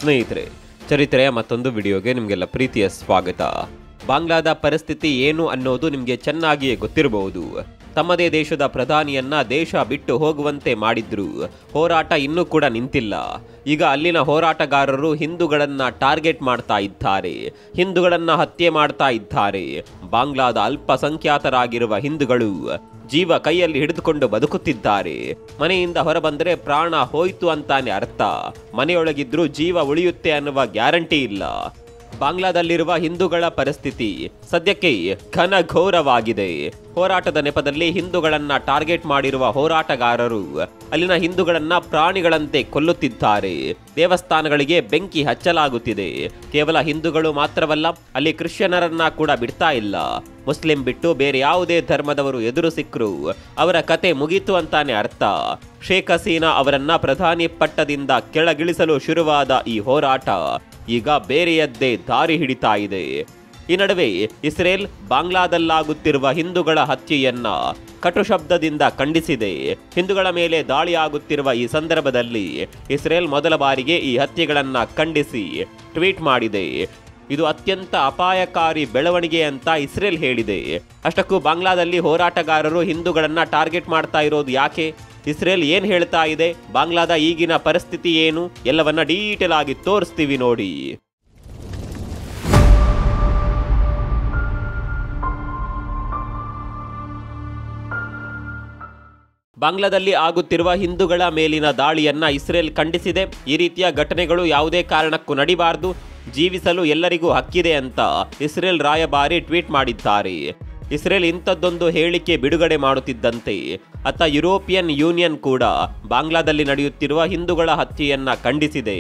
ಸ್ನೇಹಿತರೆ, ಚರಿತ್ರೆಯ ಮತ್ತೊಂದು ವಿಡಿಯೋಗೆ ನಿಮಗೆಲ್ಲ ಪ್ರೀತಿಯ ಸ್ವಾಗತ. ಬಾಂಗ್ಲಾದ ಪರಿಸ್ಥಿತಿ ಏನು ಅನ್ನೋದು ನಿಮಗೆ ಚೆನ್ನಾಗಿಯೇ ಗೊತ್ತಿರಬಹುದು. ತಮ್ಮದೇ ದೇಶದ ಪ್ರಧಾನಿಯನ್ನ ದೇಶ ಬಿಟ್ಟು ಹೋಗುವಂತೆ ಮಾಡಿದ್ರು. ಹೋರಾಟ ಇನ್ನೂ ಕೂಡ ನಿಂತಿಲ್ಲ. ಈಗ ಅಲ್ಲಿನ ಹೋರಾಟಗಾರರು ಹಿಂದೂಗಳನ್ನ ಟಾರ್ಗೆಟ್ ಮಾಡ್ತಾ ಇದ್ದಾರೆ, ಹಿಂದೂಗಳನ್ನ ಹತ್ಯೆ ಮಾಡ್ತಾ ಇದ್ದಾರೆ. ಬಾಂಗ್ಲಾದ ಅಲ್ಪಸಂಖ್ಯಾತರಾಗಿರುವ ಹಿಂದೂಗಳು ಜೀವ ಕೈಯಲ್ಲಿ ಹಿಡಿದುಕೊಂಡು ಬದುಕುತ್ತಿದ್ದಾರೆ. ಮನೆಯಿಂದ ಹೊರಬಂದರೆ ಪ್ರಾಣ ಹೋಯ್ತು ಅಂತಾನೆ ಅರ್ಥ. ಮನೆಯೊಳಗಿದ್ರೂ ಜೀವ ಉಳಿಯುತ್ತೆ ಅನ್ನುವ ಗ್ಯಾರಂಟಿ ಇಲ್ಲ. ಬಾಂಗ್ಲಾದಲ್ಲಿರುವ ಹಿಂದೂಗಳ ಪರಿಸ್ಥಿತಿ ಸದ್ಯಕ್ಕೆ ಘನಘೋರವಾಗಿದೆ. ಹೋರಾಟದ ನೆಪದಲ್ಲಿ ಹಿಂದೂಗಳನ್ನ ಟಾರ್ಗೆಟ್ ಮಾಡಿರುವ ಹೋರಾಟಗಾರರು ಅಲ್ಲಿನ ಹಿಂದೂಗಳನ್ನ ಪ್ರಾಣಿಗಳಂತೆ ಕೊಲ್ಲುತ್ತಿದ್ದಾರೆ. ದೇವಸ್ಥಾನಗಳಿಗೆ ಬೆಂಕಿ ಹಚ್ಚಲಾಗುತ್ತಿದೆ. ಕೇವಲ ಹಿಂದೂಗಳು ಮಾತ್ರವಲ್ಲ, ಅಲ್ಲಿ ಕ್ರಿಶ್ಚಿಯನರನ್ನ ಕೂಡ ಬಿಡ್ತಾ ಇಲ್ಲ. ಮುಸ್ಲಿಂ ಬಿಟ್ಟು ಬೇರೆ ಯಾವುದೇ ಧರ್ಮದವರು ಎದುರು ಸಿಕ್ಕರು ಅವರ ಕತೆ ಮುಗೀತು ಅಂತಾನೆ ಅರ್ಥ. ಶೇಖ್ ಹಸೀನಾ ಅವರನ್ನ ಪ್ರಧಾನಿ ಪಟ್ಟದಿಂದ ಕೆಳಗಿಳಿಸಲು ಶುರುವಾದ ಈ ಹೋರಾಟ ಈಗ ಬೇರೆಯದ್ದೇ ದಾರಿ ಹಿಡಿತಾ ಇದೆ. ಈ ನಡುವೆ ಇಸ್ರೇಲ್ ಬಾಂಗ್ಲಾದಲ್ಲಾಗುತ್ತಿರುವ ಹಿಂದೂಗಳ ಹತ್ಯೆಯನ್ನ ಕಟು ಶಬ್ದದಿಂದ ಖಂಡಿಸಿದೆ. ಹಿಂದೂಗಳ ಮೇಲೆ ದಾಳಿ ಆಗುತ್ತಿರುವ ಈ ಸಂದರ್ಭದಲ್ಲಿ ಇಸ್ರೇಲ್ ಮೊದಲ ಬಾರಿಗೆ ಈ ಹತ್ಯೆಗಳನ್ನ ಖಂಡಿಸಿ ಟ್ವೀಟ್ ಮಾಡಿದೆ. ಇದು ಅತ್ಯಂತ ಅಪಾಯಕಾರಿ ಬೆಳವಣಿಗೆ ಅಂತ ಇಸ್ರೇಲ್ ಹೇಳಿದೆ. ಅಷ್ಟಕ್ಕೂ ಬಾಂಗ್ಲಾದಲ್ಲಿ ಹೋರಾಟಗಾರರು ಹಿಂದೂಗಳನ್ನ ಟಾರ್ಗೆಟ್ ಮಾಡ್ತಾ ಇರೋದು ಯಾಕೆ? ಇಸ್ರೇಲ್ ಏನ್ ಹೇಳ್ತಾ ಇದೆ? ಬಾಂಗ್ಲಾದ ಈಗಿನ ಪರಿಸ್ಥಿತಿ ಏನು? ಎಲ್ಲವನ್ನ ಡೀಟೇಲ್ ಆಗಿ ತೋರಿಸ್ತೀವಿ ನೋಡಿ. ಬಾಂಗ್ಲಾದಲ್ಲಿ ಆಗುತ್ತಿರುವ ಹಿಂದೂಗಳ ಮೇಲಿನ ದಾಳಿಯನ್ನ ಇಸ್ರೇಲ್ ಖಂಡಿಸಿದೆ. ಈ ರೀತಿಯ ಘಟನೆಗಳು ಯಾವುದೇ ಕಾರಣಕ್ಕೂ ನಡಿಬಾರದು, ಜೀವಿಸಲು ಎಲ್ಲರಿಗೂ ಹಕ್ಕಿದೆ ಅಂತ ಇಸ್ರೇಲ್ ರಾಯಭಾರಿ ಟ್ವೀಟ್ ಮಾಡಿದ್ದಾರೆ. ಇಸ್ರೇಲ್ ಇಂಥದ್ದೊಂದು ಹೇಳಿಕೆ ಬಿಡುಗಡೆ ಮಾಡುತ್ತಿದ್ದಂತೆ ಅತ್ತ ಯುರೋಪಿಯನ್ ಯೂನಿಯನ್ ಕೂಡ ಬಾಂಗ್ಲಾದಲ್ಲಿ ನಡೆಯುತ್ತಿರುವ ಹಿಂದೂಗಳ ಹತ್ಯೆಯನ್ನ ಖಂಡಿಸಿದೆ.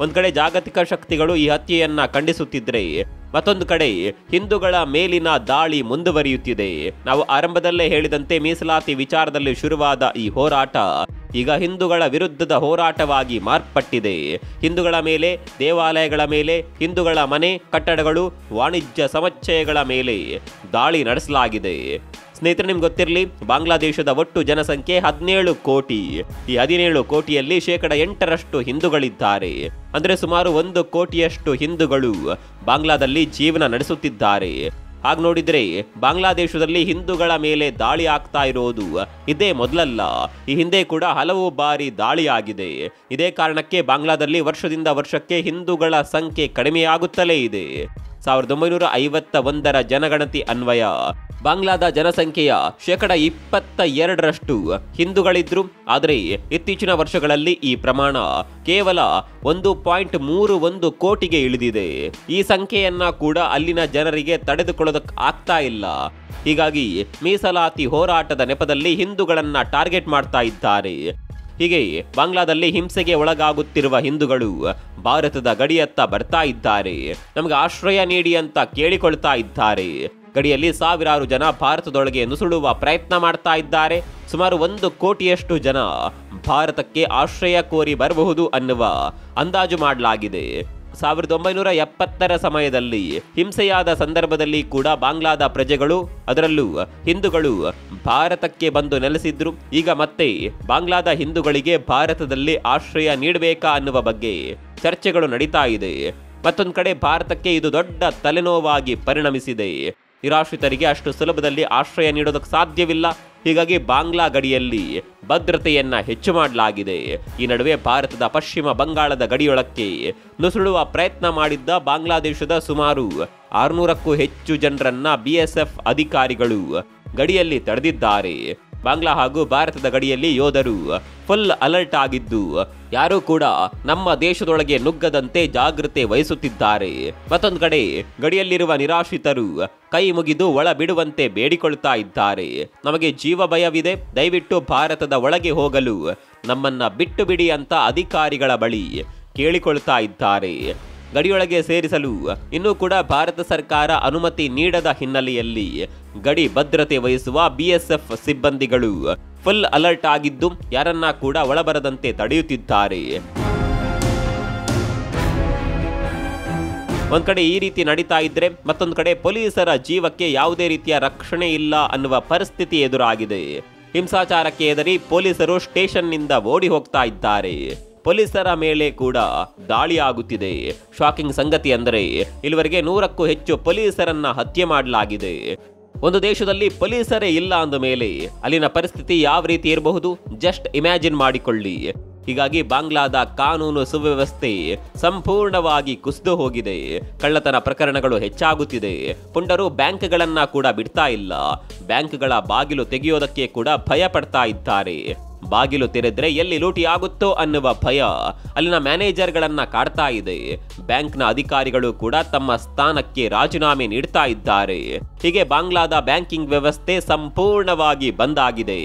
ಒಂದ್ ಕಡೆ ಜಾಗತಿಕ ಶಕ್ತಿಗಳು ಈ ಹತ್ಯೆಯನ್ನ ಖಂಡಿಸುತ್ತಿದ್ರೆ, ಮತ್ತೊಂದು ಕಡೆ ಹಿಂದೂಗಳ ಮೇಲಿನ ದಾಳಿ ಮುಂದುವರಿಯುತ್ತಿದೆ. ನಾವು ಆರಂಭದಲ್ಲೇ ಹೇಳಿದಂತೆ ಮೀಸಲಾತಿ ವಿಚಾರದಲ್ಲಿ ಶುರುವಾದ ಈ ಹೋರಾಟ ಈಗ ಹಿಂದೂಗಳ ವಿರುದ್ಧದ ಹೋರಾಟವಾಗಿ ಮಾರ್ಪಟ್ಟಿದೆ. ಹಿಂದೂಗಳ ಮೇಲೆ, ದೇವಾಲಯಗಳ ಮೇಲೆ, ಹಿಂದೂಗಳ ಮನೆ, ಕಟ್ಟಡಗಳು, ವಾಣಿಜ್ಯ ಸಮುಚ್ಚಯಗಳ ಮೇಲೆ ದಾಳಿ ನಡೆಸಲಾಗಿದೆ. ಸ್ನೇಹಿತರೆ, ನಿಮ್ಗೆ ಗೊತ್ತಿರಲಿ, ಬಾಂಗ್ಲಾದೇಶದ ಒಟ್ಟು ಜನಸಂಖ್ಯೆ 17 ಕೋಟಿ. ಈ 17 ಕೋಟಿಯಲ್ಲಿ 8% ಹಿಂದೂಗಳಿದ್ದಾರೆ. ಅಂದ್ರೆ ಸುಮಾರು 1 ಕೋಟಿಯಷ್ಟು ಹಿಂದೂಗಳು ಬಾಂಗ್ಲಾದಲ್ಲಿ ಜೀವನ ನಡೆಸುತ್ತಿದ್ದಾರೆ. ಹಾಗೆ ನೋಡಿದ್ರೆ ಬಾಂಗ್ಲಾದೇಶದಲ್ಲಿ ಹಿಂದೂಗಳ ಮೇಲೆ ದಾಳಿ ಆಗ್ತಾ ಇರೋದು ಇದೇ ಮೊದಲಲ್ಲ. ಈ ಹಿಂದೆ ಕೂಡ ಹಲವು ಬಾರಿ ದಾಳಿಯಾಗಿದೆ. ಇದೇ ಕಾರಣಕ್ಕೆ ಬಾಂಗ್ಲಾದಲ್ಲಿ ವರ್ಷದಿಂದ ವರ್ಷಕ್ಕೆ ಹಿಂದೂಗಳ ಸಂಖ್ಯೆ ಕಡಿಮೆಯಾಗುತ್ತಲೇ ಇದೆ. 1951ರ ಜನಗಣತಿ ಅನ್ವಯ ಬಾಂಗ್ಲಾದ ಜನಸಂಖ್ಯೆಯ 22% ಹಿಂದೂಗಳಿದ್ರು. ಆದರೆ ಇತ್ತೀಚಿನ ವರ್ಷಗಳಲ್ಲಿ ಈ ಪ್ರಮಾಣ ಕೇವಲ 1.31 ಕೋಟಿಗೆ ಇಳಿದಿದೆ. ಈ ಸಂಖ್ಯೆಯನ್ನ ಕೂಡ ಅಲ್ಲಿನ ಜನರಿಗೆ ತಡೆದುಕೊಳ್ಳೋದಕ್ಕೆ ಆಗ್ತಾ ಇಲ್ಲ. ಹೀಗಾಗಿ ಮೀಸಲಾತಿ ಹೋರಾಟದ ನೆಪದಲ್ಲಿ ಹಿಂದೂಗಳನ್ನ ಟಾರ್ಗೆಟ್ ಮಾಡ್ತಾ ಇದ್ದಾರೆ. ಹೀಗೆ ಬಾಂಗ್ಲಾದಲ್ಲಿ ಹಿಂಸೆಗೆ ಒಳಗಾಗುತ್ತಿರುವ ಹಿಂದೂಗಳು ಭಾರತದ ಗಡಿಯತ್ತ ಬರ್ತಾ ಇದ್ದಾರೆ. ನಮಗೆ ಆಶ್ರಯ ನೀಡಿ ಅಂತ ಕೇಳಿಕೊಳ್ತಾ ಇದ್ದಾರೆ. ಗಡಿಯಲ್ಲಿ ಸಾವಿರಾರು ಜನ ಭಾರತದೊಳಗೆ ನುಸುಳುವ ಪ್ರಯತ್ನ ಮಾಡ್ತಾ ಇದ್ದಾರೆ. ಸುಮಾರು 1 ಕೋಟಿಯಷ್ಟು ಜನ ಭಾರತಕ್ಕೆ ಆಶ್ರಯ ಕೋರಿ ಬರಬಹುದು ಅನ್ನುವ ಅಂದಾಜು ಮಾಡಲಾಗಿದೆ. 1970ರ ಸಮಯದಲ್ಲಿ ಹಿಂಸೆಯಾದ ಸಂದರ್ಭದಲ್ಲಿ ಕೂಡ ಬಾಂಗ್ಲಾದ ಪ್ರಜೆಗಳು, ಅದರಲ್ಲೂ ಹಿಂದೂಗಳು ಭಾರತಕ್ಕೆ ಬಂದು ನೆಲೆಸಿದ್ರು. ಈಗ ಮತ್ತೆ ಬಾಂಗ್ಲಾದ ಹಿಂದೂಗಳಿಗೆ ಭಾರತದಲ್ಲಿ ಆಶ್ರಯ ನೀಡಬೇಕಾ ಅನ್ನುವ ಬಗ್ಗೆ ಚರ್ಚೆಗಳು ನಡೀತಾ ಇದೆ. ಮತ್ತೊಂದು ಕಡೆ ಭಾರತಕ್ಕೆ ಇದು ದೊಡ್ಡ ತಲೆನೋವಾಗಿ ಪರಿಣಮಿಸಿದೆ. ನಿರಾಶ್ರಿತರಿಗೆ ಅಷ್ಟು ಸುಲಭದಲ್ಲಿ ಆಶ್ರಯ ನೀಡೋದಕ್ಕೆ ಸಾಧ್ಯವಿಲ್ಲ. ಹೀಗಾಗಿ ಬಾಂಗ್ಲಾ ಗಡಿಯಲ್ಲಿ ಭದ್ರತೆಯನ್ನ ಹೆಚ್ಚು ಮಾಡಲಾಗಿದೆ. ಈ ನಡುವೆ ಭಾರತದ ಪಶ್ಚಿಮ ಬಂಗಾಳದ ಗಡಿಯೊಳಕ್ಕೆ ನುಸುಳುವ ಪ್ರಯತ್ನ ಮಾಡಿದ್ದ ಬಾಂಗ್ಲಾದೇಶದ ಸುಮಾರು 600ಕ್ಕೂ ಹೆಚ್ಚು ಜನರನ್ನ BSF ಅಧಿಕಾರಿಗಳು ಗಡಿಯಲ್ಲಿ ತಡೆದಿದ್ದಾರೆ. ಬಾಂಗ್ಲಾ ಹಾಗೂ ಭಾರತದ ಗಡಿಯಲ್ಲಿ ಯೋಧರು ಫುಲ್ ಅಲರ್ಟ್ ಆಗಿದ್ದು ಯಾರೂ ಕೂಡ ನಮ್ಮ ದೇಶದೊಳಗೆ ನುಗ್ಗದಂತೆ ಜಾಗೃತೆ ವಹಿಸುತ್ತಿದ್ದಾರೆ. ಮತ್ತೊಂದು ಕಡೆ ಗಡಿಯಲ್ಲಿರುವ ನಿರಾಶ್ರಿತರು ಕೈ ಮುಗಿದು ಒಳ ಬಿಡುವಂತೆ ಬೇಡಿಕೊಳ್ತಾ ಇದ್ದಾರೆ. ನಮಗೆ ಜೀವ ಭಯವಿದೆ, ದಯವಿಟ್ಟು ಭಾರತದ ಒಳಗೆ ಹೋಗಲು ನಮ್ಮನ್ನ ಬಿಟ್ಟು ಬಿಡಿ ಅಂತ ಅಧಿಕಾರಿಗಳ ಬಳಿ ಕೇಳಿಕೊಳ್ತಾ ಇದ್ದಾರೆ. ಗಡಿಯೊಳಗೆ ಸೇರಿಸಲು ಇನ್ನೂ ಕೂಡ ಭಾರತ ಸರ್ಕಾರ ಅನುಮತಿ ನೀಡದ ಹಿನ್ನೆಲೆಯಲ್ಲಿ ಗಡಿ ಭದ್ರತೆ ವಹಿಸುವ BSF ಸಿಬ್ಬಂದಿಗಳು ಫುಲ್ ಅಲರ್ಟ್ ಆಗಿದ್ದು ಯಾರನ್ನ ಕೂಡ ಒಳಬರದಂತೆ ತಡೆಯುತ್ತಿದ್ದಾರೆ. ಒಂದ್ ಕಡೆ ಈ ರೀತಿ ನಡೀತಾ ಇದ್ರೆ, ಮತ್ತೊಂದು ಕಡೆ ಪೊಲೀಸರ ಜೀವಕ್ಕೆ ಯಾವುದೇ ರೀತಿಯ ರಕ್ಷಣೆ ಇಲ್ಲ ಅನ್ನುವ ಪರಿಸ್ಥಿತಿ ಎದುರಾಗಿದೆ. ಹಿಂಸಾಚಾರಕ್ಕೆ ಹೆದರಿ ಪೊಲೀಸರು ಸ್ಟೇಷನ್ನಿಂದ ಓಡಿ ಹೋಗ್ತಾ ಇದ್ದಾರೆ. ಪೊಲೀಸರ ಮೇಲೆ ಕೂಡ ದಾಳಿ ಆಗುತ್ತಿದೆ. ಶಾಕಿಂಗ್ ಸಂಗತಿ ಅಂದರೆ ಇಲ್ಲಿವರೆಗೆ 100ಕ್ಕೂ ಹೆಚ್ಚು ಪೊಲೀಸರನ್ನ ಹತ್ಯೆ ಮಾಡಲಾಗಿದೆ. ಒಂದು ದೇಶದಲ್ಲಿ ಪೊಲೀಸರೇ ಇಲ್ಲ ಅಂದ ಮೇಲೆ ಅಲ್ಲಿನ ಪರಿಸ್ಥಿತಿ ಯಾವ ರೀತಿ ಇರಬಹುದು ಜಸ್ಟ್ ಇಮ್ಯಾಜಿನ್ ಮಾಡಿಕೊಳ್ಳಿ. ಹೀಗಾಗಿ ಬಾಂಗ್ಲಾದ ಕಾನೂನು ಸುವ್ಯವಸ್ಥೆ ಸಂಪೂರ್ಣವಾಗಿ ಕುಸಿದು ಹೋಗಿದೆ. ಕಳ್ಳತನ ಪ್ರಕರಣಗಳು ಹೆಚ್ಚಾಗುತ್ತಿದೆ. ಪುಂಡರು ಬ್ಯಾಂಕ್ಗಳನ್ನ ಕೂಡ ಬಿಡ್ತಾ ಇಲ್ಲ. ಬ್ಯಾಂಕ್ಗಳ ಬಾಗಿಲು ತೆಗೆಯೋದಕ್ಕೆ ಕೂಡ ಭಯ ಪಡ್ತಾ ಇದ್ದಾರೆ. ಬಾಗಿಲು ತೆರೆದ್ರೆ ಎಲ್ಲಿ ಲೂಟಿ ಆಗುತ್ತೋ ಅನ್ನುವ ಭಯ ಅಲ್ಲಿನ ಮ್ಯಾನೇಜರ್ಗಳನ್ನ ಕಾಡ್ತಾ ಇದೆ. ಬ್ಯಾಂಕ್ನ ಅಧಿಕಾರಿಗಳು ಕೂಡ ತಮ್ಮ ಸ್ಥಾನಕ್ಕೆ ರಾಜೀನಾಮೆ ನೀಡ್ತಾ ಇದ್ದಾರೆ. ಹೀಗೆ ಬಾಂಗ್ಲಾದ ಬ್ಯಾಂಕಿಂಗ್ ವ್ಯವಸ್ಥೆ ಸಂಪೂರ್ಣವಾಗಿ ಬಂದ್ ಆಗಿದೆ.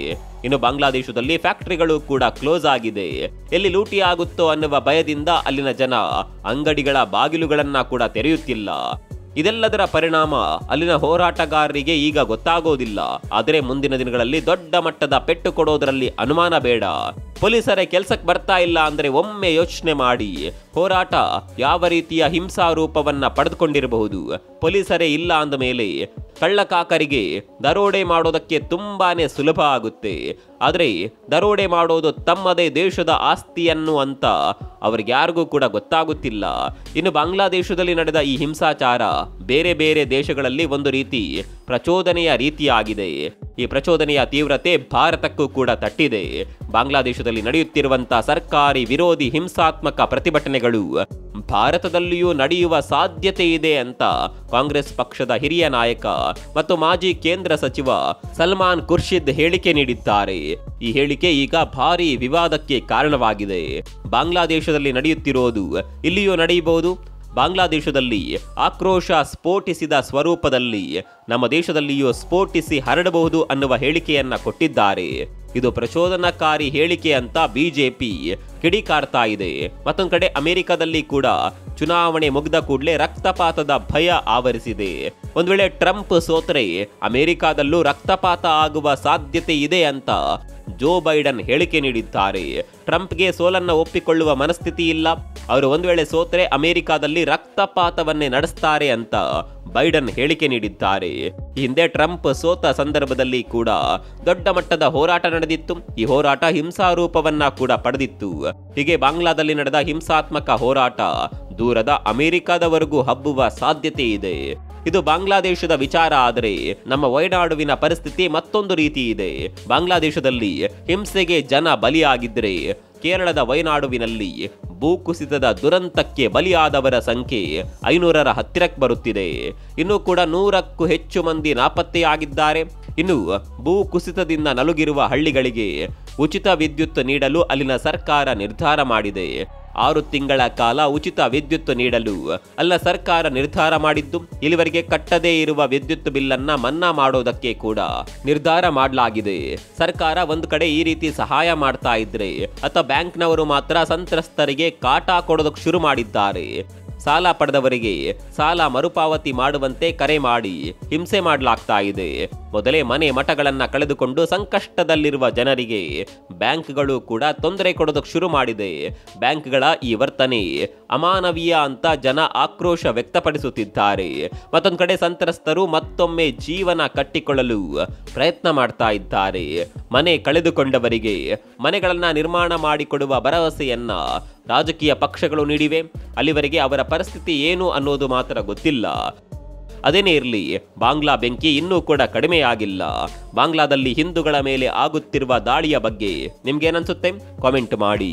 ಇನ್ನು ಬಾಂಗ್ಲಾದೇಶದಲ್ಲಿ ಫ್ಯಾಕ್ಟರಿಗಳು ಕೂಡ ಕ್ಲೋಸ್ ಆಗಿದೆ. ಎಲ್ಲಿ ಲೂಟಿ ಆಗುತ್ತೋ ಅನ್ನುವ ಭಯದಿಂದ ಅಲ್ಲಿನ ಜನ ಅಂಗಡಿಗಳ ಬಾಗಿಲುಗಳನ್ನ ಕೂಡ ತೆರೆಯುತ್ತಿಲ್ಲ. ಇದೆಲ್ಲದರ ಪರಿಣಾಮ ಅಲ್ಲಿನ ಹೋರಾಟಗಾರರಿಗೆ ಈಗ ಗೊತ್ತಾಗೋದಿಲ್ಲ. ಆದರೆ ಮುಂದಿನ ದಿನಗಳಲ್ಲಿ ದೊಡ್ಡ ಮಟ್ಟದ ಪೆಟ್ಟು ಕೊಡೋದರಲ್ಲಿ ಅನುಮಾನ ಬೇಡ. ಪೊಲೀಸರೇ ಕೆಲ್ಸಕ್ಕೆ ಬರ್ತಾ ಇಲ್ಲ ಅಂದ್ರೆ ಒಮ್ಮೆ ಯೋಚನೆ ಮಾಡಿ ಹೋರಾಟ ಯಾವ ರೀತಿಯ ಹಿಂಸಾ ರೂಪವನ್ನ ಪಡೆದುಕೊಂಡಿರಬಹುದು. ಪೊಲೀಸರೇ ಇಲ್ಲ ಅಂದ ಮೇಲೆ ಕಳ್ಳಕಾಕರಿಗೆ ದರೋಡೆ ಮಾಡೋದಕ್ಕೆ ತುಂಬಾನೇ ಸುಲಭ ಆಗುತ್ತೆ. ಆದರೆ ದರೋಡೆ ಮಾಡೋದು ತಮ್ಮದೇ ದೇಶದ ಆಸ್ತಿಯನ್ನು ಅಂತ ಅವ್ರಿಗೆ ಯಾರಿಗೂ ಕೂಡ ಗೊತ್ತಾಗುತ್ತಿಲ್ಲ. ಇನ್ನು ಬಾಂಗ್ಲಾದೇಶದಲ್ಲಿ ನಡೆದ ಈ ಹಿಂಸಾಚಾರ ಬೇರೆ ಬೇರೆ ದೇಶಗಳಲ್ಲಿ ಒಂದು ರೀತಿ ಪ್ರಚೋದನೆಯ ರೀತಿಯಾಗಿದೆ. ಈ ಪ್ರಚೋದನೆಯ ತೀವ್ರತೆ ಭಾರತಕ್ಕೂ ಕೂಡ ತಟ್ಟಿದೆ. ಬಾಂಗ್ಲಾದೇಶದಲ್ಲಿ ನಡೆಯುತ್ತಿರುವಂತಹ ಸರ್ಕಾರಿ ವಿರೋಧಿ ಹಿಂಸಾತ್ಮಕ ಪ್ರತಿಭಟನೆಗಳು ಭಾರತದಲ್ಲಿಯೂ ನಡೆಯುವ ಸಾಧ್ಯತೆ ಇದೆ ಅಂತ ಕಾಂಗ್ರೆಸ್ ಪಕ್ಷದ ಹಿರಿಯ ನಾಯಕ ಮತ್ತು ಮಾಜಿ ಕೇಂದ್ರ ಸಚಿವ ಸಲ್ಮಾನ್ ಖುರ್ಷಿದ್ ಹೇಳಿಕೆ ನೀಡಿದ್ದಾರೆ. ಈ ಹೇಳಿಕೆ ಈಗ ಭಾರೀ ವಿವಾದಕ್ಕೆ ಕಾರಣವಾಗಿದೆ. ಬಾಂಗ್ಲಾದೇಶದಲ್ಲಿ ನಡೆಯುತ್ತಿರೋದು ಇಲ್ಲಿಯೂ ನಡೆಯಬಹುದು. ಬಾಂಗ್ಲಾದೇಶದಲ್ಲಿ ಆಕ್ರೋಶ ಸ್ಫೋಟಿಸಿದ ಸ್ವರೂಪದಲ್ಲಿ ನಮ್ಮ ದೇಶದಲ್ಲಿಯೂ ಸ್ಫೋಟಿಸಿ ಹರಡಬಹುದು ಅನ್ನುವ ಹೇಳಿಕೆಯನ್ನ ಕೊಟ್ಟಿದ್ದಾರೆ. ಇದು ಪ್ರಚೋದನಕಾರಿ ಹೇಳಿಕೆ ಅಂತ ಬಿಜೆಪಿ ಕಿಡಿಕಾರ್ತಾ ಇದೆ. ಮತ್ತೊಂದು ಕಡೆ ಅಮೆರಿಕದಲ್ಲಿ ಕೂಡ ಚುನಾವಣೆ ಮುಗಿದ ಕೂಡಲೇ ರಕ್ತಪಾತದ ಭಯ ಆವರಿಸಿದೆ. ಒಂದು ವೇಳೆ ಟ್ರಂಪ್ ಸೋತರೆ ಅಮೆರಿಕಾದಲ್ಲೂ ರಕ್ತಪಾತ ಆಗುವ ಸಾಧ್ಯತೆ ಇದೆ ಅಂತ ಜೋ ಬೈಡನ್ ಹೇಳಿಕೆ ನೀಡಿದ್ದಾರೆ. ಟ್ರಂಪ್ಗೆ ಸೋಲನ್ನ ಒಪ್ಪಿಕೊಳ್ಳುವ ಮನಸ್ಥಿತಿ ಇಲ್ಲ. ಅವರು ಒಂದು ವೇಳೆ ಸೋತರೆ ಅಮೆರಿಕಾದಲ್ಲಿ ರಕ್ತಪಾತವನ್ನೇ ನಡೆಸ್ತಾರೆ ಅಂತ ಬೈಡನ್ ಹೇಳಿಕೆ ನೀಡಿದ್ದಾರೆ. ಈ ಹಿಂದೆ ಟ್ರಂಪ್ ಸೋತ ಸಂದರ್ಭದಲ್ಲಿ ಕೂಡ ದೊಡ್ಡ ಮಟ್ಟದ ಹೋರಾಟ ನಡೆದಿತ್ತು. ಈ ಹೋರಾಟ ಹಿಂಸಾ ರೂಪವನ್ನ ಕೂಡ ಪಡೆದಿತ್ತು. ಹೀಗೆ ಬಾಂಗ್ಲಾದಲ್ಲಿ ನಡೆದ ಹಿಂಸಾತ್ಮಕ ಹೋರಾಟ ದೂರದ ಅಮೆರಿಕಾದವರೆಗೂ ಹಬ್ಬುವ ಸಾಧ್ಯತೆ ಇದೆ. ಇದು ಬಾಂಗ್ಲಾದೇಶದ ವಿಚಾರ. ಆದರೆ ನಮ್ಮ ವಯನಾಡುವಿನ ಪರಿಸ್ಥಿತಿ ಮತ್ತೊಂದು ರೀತಿ ಇದೆ. ಬಾಂಗ್ಲಾದೇಶದಲ್ಲಿ ಹಿಂಸೆಗೆ ಜನ ಬಲಿಯಾಗಿದ್ರೆ ಕೇರಳದ ವಯನಾಡುವಿನಲ್ಲಿ ಭೂಕುಸಿತದ ದುರಂತಕ್ಕೆ ಬಲಿಯಾದವರ ಸಂಖ್ಯೆ 500ರ ಹತ್ತಿರಕ್ಕೆ ಬರುತ್ತಿದೆ. ಇನ್ನೂ ಕೂಡ 100ಕ್ಕೂ ಹೆಚ್ಚು ಮಂದಿ ನಾಪತ್ತೆಯಾಗಿದ್ದಾರೆ. ಇನ್ನು ಭೂಕುಸಿತದಿಂದ ನಲುಗಿರುವ ಹಳ್ಳಿಗಳಿಗೆ ಉಚಿತ ವಿದ್ಯುತ್ ನೀಡಲು ಅಲ್ಲಿನ ಸರ್ಕಾರ ನಿರ್ಧಾರ ಮಾಡಿದೆ. 6 ತಿಂಗಳ ಕಾಲ ಉಚಿತ ವಿದ್ಯುತ್ ನೀಡಲು ಸರ್ಕಾರ ನಿರ್ಧಾರ ಮಾಡಿದ್ದು, ಇಲ್ಲಿವರೆಗೆ ಕಟ್ಟದೇ ಇರುವ ವಿದ್ಯುತ್ ಬಿಲ್ಲನ್ನ ಮನ್ನಾ ಮಾಡೋದಕ್ಕೆ ಕೂಡ ನಿರ್ಧಾರ ಮಾಡಲಾಗಿದೆ. ಸರ್ಕಾರ ಒಂದು ಕಡೆ ಈ ರೀತಿ ಸಹಾಯ ಮಾಡ್ತಾ ಇದ್ರೆ ಅಥವಾ ಬ್ಯಾಂಕ್ನವರು ಮಾತ್ರ ಸಂತ್ರಸ್ತರಿಗೆ ಕಾಟ ಕೊಡೋದಕ್ಕೆ ಶುರು ಮಾಡಿದ್ದಾರೆ. ಸಾಲ ಪಡೆದವರಿಗೆ ಸಾಲ ಮರುಪಾವತಿ ಮಾಡುವಂತೆ ಕರೆ ಮಾಡಿ ಹಿಂಸೆ ಮಾಡಲಾಗ್ತಾ ಇದೆ. ಮೊದಲೇ ಮನೆ ಮಠಗಳನ್ನ ಕಳೆದುಕೊಂಡು ಸಂಕಷ್ಟದಲ್ಲಿರುವ ಜನರಿಗೆ ಬ್ಯಾಂಕ್ಗಳು ಕೂಡ ತೊಂದರೆ ಕೊಡೋದಕ್ಕೆ ಶುರು ಮಾಡಿದೆ. ಬ್ಯಾಂಕ್ಗಳ ಈ ವರ್ತನೆ ಅಮಾನವೀಯ ಅಂತ ಜನ ಆಕ್ರೋಶ ವ್ಯಕ್ತಪಡಿಸುತ್ತಿದ್ದಾರೆ. ಮತ್ತೊಂದು ಕಡೆ ಸಂತ್ರಸ್ತರು ಮತ್ತೊಮ್ಮೆ ಜೀವನ ಕಟ್ಟಿಕೊಳ್ಳಲು ಪ್ರಯತ್ನ ಮಾಡ್ತಾ ಇದ್ದಾರೆ. ಮನೆ ಕಳೆದುಕೊಂಡವರಿಗೆ ಮನೆಗಳನ್ನ ನಿರ್ಮಾಣ ಮಾಡಿಕೊಡುವ ಭರವಸೆಯನ್ನ ರಾಜಕೀಯ ಪಕ್ಷಗಳು ನೀಡಿವೆ. ಅಲ್ಲಿವರೆಗೆ ಅವರ ಪರಿಸ್ಥಿತಿ ಏನು ಅನ್ನೋದು ಮಾತ್ರ ಗೊತ್ತಿಲ್ಲ. ಅದೇನೇ ಇರಲಿ, ಬಾಂಗ್ಲಾ ಬೆಂಕಿ ಇನ್ನೂ ಕೂಡ ಕಡಿಮೆಯಾಗಿಲ್ಲ. ಬಾಂಗ್ಲಾದಲ್ಲಿ ಹಿಂದೂಗಳ ಮೇಲೆ ಆಗುತ್ತಿರುವ ದಾಳಿಯ ಬಗ್ಗೆ ನಿಮ್ಗೇನನ್ಸುತ್ತೆ? ಕಾಮೆಂಟ್ ಮಾಡಿ.